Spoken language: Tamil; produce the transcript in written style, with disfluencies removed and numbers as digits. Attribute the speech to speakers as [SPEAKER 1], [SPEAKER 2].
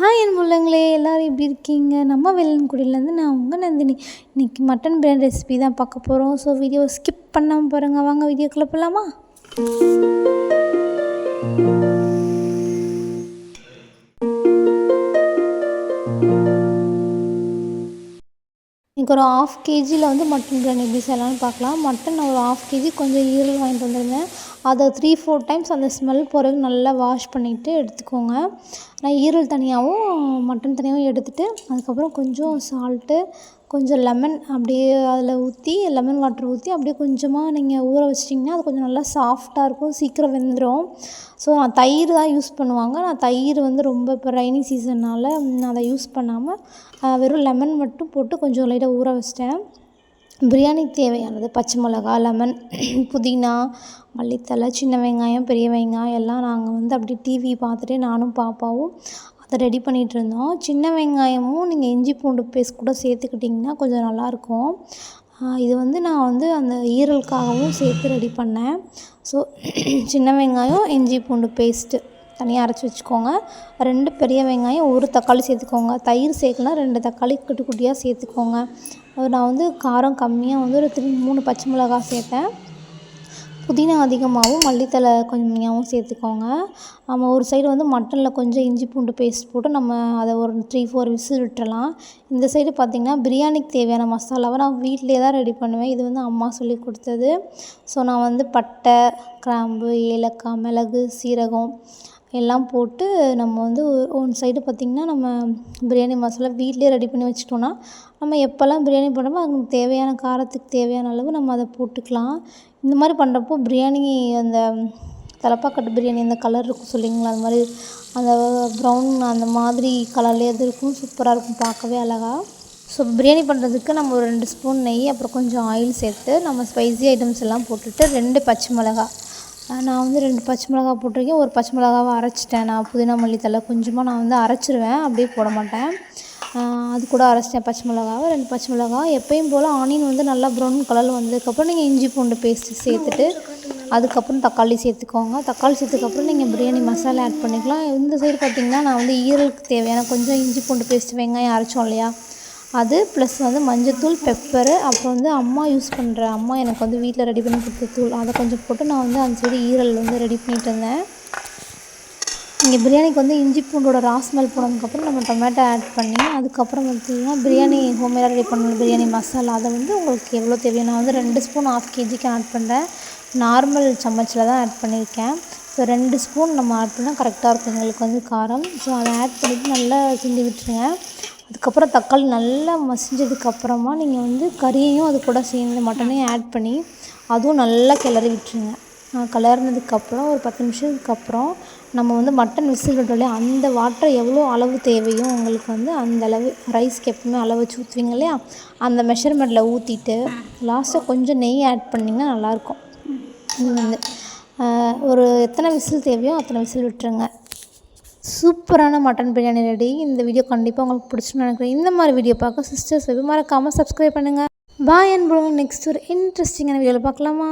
[SPEAKER 1] ஹாய் என் முள்ளங்களே, எல்லோரும் எப்படி இருக்கீங்க? நம்ம வெள்ளன்குடியிலேருந்து நான் உங்கள் நந்தினி. இன்றைக்கி மட்டன் பிரியாணி ரெசிபி தான் பார்க்க போகிறோம். ஸோ வீடியோ ஸ்கிப் பண்ணாமல் பாருங்கள். வாங்க வீடியோக்குள்ளே போகலாமா? இன்றைக்கி ஒரு 1/2 kgயில் வந்து மட்டன் பிரியாணி எப்படி செய்யலாம்னு பார்க்கலாம். மட்டன் நான் ஒரு 1/2 kg கொஞ்சம் ஈரல் வாங்கிட்டு வந்திருந்தேன். அதை 3-4 டைம்ஸ் அந்த ஸ்மெல் போகிறதுக்கு நல்லா வாஷ் பண்ணிவிட்டு எடுத்துக்கோங்க. நான் ஈரல் தனியாகவும் மட்டன் தனியாகவும் எடுத்துகிட்டு அதுக்கப்புறம் கொஞ்சம் சால்ட்டு, கொஞ்சம் லெமன் அப்படியே அதில் ஊற்றி லெமன் வாட்டர் ஊற்றி அப்படியே கொஞ்சமாக நீங்கள் ஊற வச்சிட்டிங்கன்னா அது கொஞ்சம் நல்லா சாஃப்டாக இருக்கும், சீக்கிரம் வெந்துடும். ஸோ நான் தயிர் தான் யூஸ் பண்ணுவாங்க. நான் தயிர் வந்து ரொம்ப இப்போ ரெய்னி சீசன்னால் நான் அதை யூஸ் பண்ணாமல் வெறும் லெமன் மட்டும் போட்டு கொஞ்சம் லைட்டாக ஊற வச்சிட்டேன். பிரியாணிக்கு தேவையானது பச்சை மிளகா, லெமன், புதினா, மல்லித்தழை, சின்ன வெங்காயம், பெரிய வெங்காயம் எல்லாம் நாங்கள் வந்து அப்படியே டிவி பார்த்துட்டே நானும் பாப்பாவும் அதை ரெடி பண்ணிகிட்டு இருந்தோம். சின்ன வெங்காயமும் நீங்கள் இஞ்சி பூண்டு பேஸ்ட் கூட சேர்த்துக்கிட்டிங்கன்னா கொஞ்சம் நல்லாயிருக்கும். இது வந்து நான் வந்து அந்த ஈரலுக்காகவும் சேர்த்து ரெடி பண்ணேன். ஸோ சின்ன வெங்காயம், இஞ்சி பூண்டு பேஸ்ட்டு தனியாக அரைச்சி வச்சுக்கோங்க. 2 பெரிய வெங்காயம், 1 தக்காளி சேர்த்துக்கோங்க. தயிர் சேர்க்கலாம், 2 தக்காளி குட்டி குட்டியாக சேர்த்துக்கோங்க. நான் வந்து காரம் கம்மியாக வந்து ஒரு 3 பச்சை மிளகா சேர்த்தேன். புதினா அதிகமாகவும் மல்லித்தழை கம்மியாகவும் சேர்த்துக்கோங்க. நம்ம ஒரு சைடு வந்து மட்டனில் கொஞ்சம் இஞ்சி பூண்டு பேஸ்ட் போட்டு நம்ம அதை ஒரு 3-4 விசில் விட்டுறலாம். இந்த சைடு பார்த்திங்கன்னா பிரியாணிக்கு தேவையான மசாலாவை நான் வீட்டிலே தான் ரெடி பண்ணுவேன். இது வந்து அம்மா சொல்லி கொடுத்தது. ஸோ நான் வந்து பட்டை, கிராம்பு, ஏலக்காய், மிளகு, சீரகம் எல்லாம் போட்டு நம்ம வந்து ஒன் சைடு பார்த்திங்கன்னா நம்ம பிரியாணி மசாலா வீட்டிலே ரெடி பண்ணி வச்சுட்டோன்னா நம்ம எப்போல்லாம் பிரியாணி பண்ணுறோமோ அதுக்கு தேவையான காரத்துக்கு தேவையான அளவு நம்ம அதை போட்டுக்கலாம். இந்த மாதிரி பண்ணுறப்போ பிரியாணி அந்த தலப்பாக்கட்டு பிரியாணி அந்த கலர் இருக்கும் சொல்லிங்களா, அது மாதிரி அந்த ப்ரௌன் அந்த மாதிரி கலர்லேயே அது இருக்கும். சூப்பராக இருக்கும், பார்க்கவே அழகாக. ஸோ பிரியாணி பண்ணுறதுக்கு நம்ம ஒரு 2 ஸ்பூன் நெய், அப்புறம் கொஞ்சம் ஆயில் சேர்த்து நம்ம ஸ்பைசி ஐட்டம்ஸ் எல்லாம் போட்டுட்டு 2 பச்சை மிளகா, நான் வந்து 2 பச்சை மிளகா போட்டிருக்கேன். ஒரு பச்சை மிளகாவை அரைச்சிட்டேன். நான் புதினா மல்லித்தழை கொஞ்சமாக நான் வந்து அரைச்சிருவேன், அப்படியே போட மாட்டேன். அது கூட அரைச்சிட்டேன் பச்சை மிளகாவை. 2 பச்சை மிளகா. எப்பயும் போல் ஆனியன் வந்து நல்லா ப்ரௌன் கலரில் வந்ததுக்கப்புறம் நீங்கள் இஞ்சி பூண்டு பேஸ்ட்டு சேர்த்துட்டு அதுக்கப்புறம் தக்காளி சேர்த்துக்கோங்க. தக்காளி சேர்த்துக்கப்புறம் நீங்கள் பிரியாணி மசாலா ஆட் பண்ணிக்கலாம். இந்த சைடு பார்த்திங்கன்னா நான் வந்து ஈரலுக்கு தேவையான கொஞ்சம் இஞ்சி பூண்டு பேஸ்ட்டு, வெங்காயம் அரைச்சோம் இல்லையா, அது ப்ளஸ் வந்து மஞ்சத்தூள், பெப்பரு, அப்புறம் வந்து அம்மா எனக்கு வந்து வீட்டில் ரெடி பண்ணி கொடுத்த தூள் அதை கொஞ்சம் போட்டு நான் வந்து அந்த சைடு ஈரல் வந்து ரெடி பண்ணிட்டு இருந்தேன். இங்கே பிரியாணிக்கு வந்து இஞ்சி பூண்டோட ஸ்மெல் போனதுக்கப்புறம் நம்ம டொமேட்டோ ஆட் பண்ணி அதுக்கப்புறம் பார்த்திங்கன்னா பிரியாணி ஹோம்மேடாக ரெடி பண்ண பிரியாணி மசாலா அதை வந்து உங்களுக்கு எவ்வளோ தேவையோ நான் வந்து 2 ஸ்பூன் 1/2 kgக்கு ஆட் பண்ணுறேன். நார்மல் சம்மச்சில் தான் ஆட் பண்ணியிருக்கேன். ஸோ 2 ஸ்பூன் நம்ம ஆட் பண்ணால் கரெக்டாக இருக்கும் எங்களுக்கு வந்து காரம். ஸோ அதை ஆட் பண்ணிவிட்டு நல்லா கிண்டி விட்டுருங்க. அதுக்கப்புறம் தக்காளி நல்லா மசிஞ்சதுக்கப்புறமா நீங்கள் வந்து கறியையும் அது கூட சேர்ந்து மட்டனையும் ஆட் பண்ணி அதுவும் நல்லா கிளறி விட்டுருங்க. கிளறினதுக்கப்புறம் ஒரு 10 நிமிஷத்துக்கு அப்புறம் நம்ம வந்து மட்டன் விசில் விட்டோம்லையா, அந்த வாட்டரை எவ்வளோ அளவு தேவையோ உங்களுக்கு வந்து அந்த அளவு ரைஸ்க்கு எப்பவுமே அளவு வச்சு ஊற்றுவீங்க இல்லையா, அந்த மெஷர்மெண்ட்டில் ஊற்றிட்டு லாஸ்ட்டாக கொஞ்சம் நெய் ஆட் பண்ணிங்கன்னா நல்லாயிருக்கும். இது வந்து ஒரு எத்தனை விசில் தேவையோ அத்தனை விசில் விட்டுருங்க. சூப்பரான மட்டன் பிரியாணி ரெடி. இந்த வீடியோ கண்டிப்பாக உங்களுக்கு பிடிச்சுன்னு நினைக்கிறேன். இந்த மாதிரி வீடியோ பார்க்க சிஸ்டர்ஸ் மறக்காமல் சப்ஸ்கிரைப் பண்ணுங்கள். பாய் அண்ட் ப்ரோ. நெக்ஸ்ட் ஒரு இன்ட்ரெஸ்டிங்கான வீடியோவில் பார்க்கலாமா?